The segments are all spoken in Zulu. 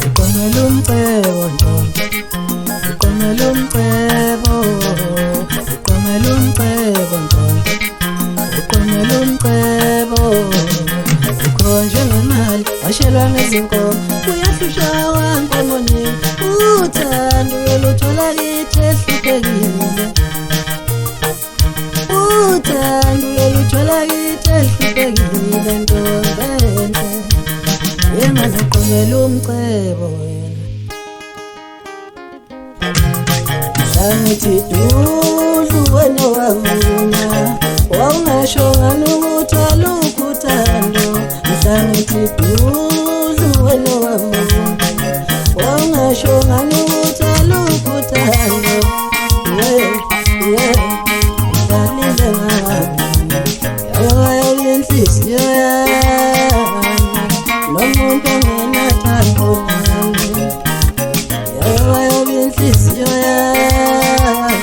uqomela umcebo ntombi, uqomela umcebo, uqomela umcebo ntombi, uqomela umcebo. Ukhonjwe ngemali washelwa ngezinkomo, uyahlushwa wankomoningi. Uthando uyoluthola kithi ehluphekile, uthando uyoluthola kithi ehluphekile ntombi enhle. Yemane uqomela umcebo wena. Sangithi dudlu wena wavuna, wawungasho ngani ukuthi alukho uthando. Sangithi dudlu wena wavuna, wawungasho ngani ukuthi alukho uthando. Ngisalile ngami yayo inhliziyo yami, nomuntu ongenathando nami. Yayo inhliziyo yami,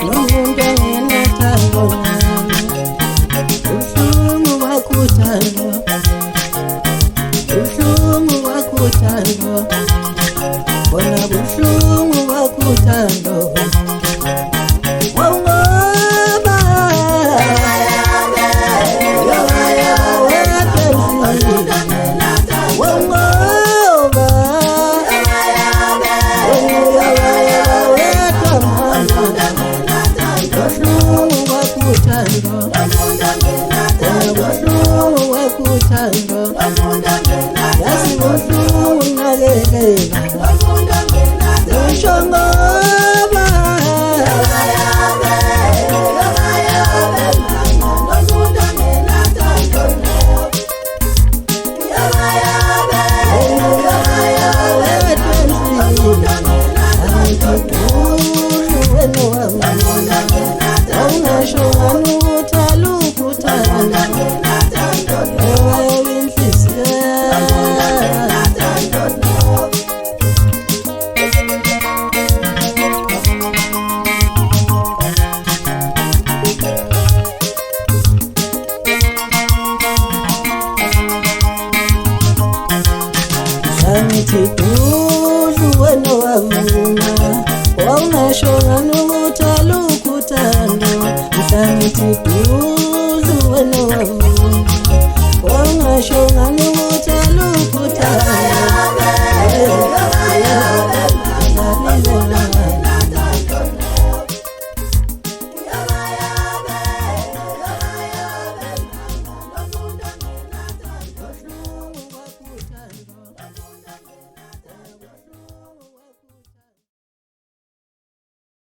nomuntu ongenathando nami. Ubuhlungu bakho uthando, ubuhlungu bakho uthando, bona buhlungu bakho uthando. Sangithi dudlu wena wavuna, wawungasho ngani ukuthi alukho uthando. Sangithi dudlu wena wavuna, wawungasho ngani ukuthi alukho uthando.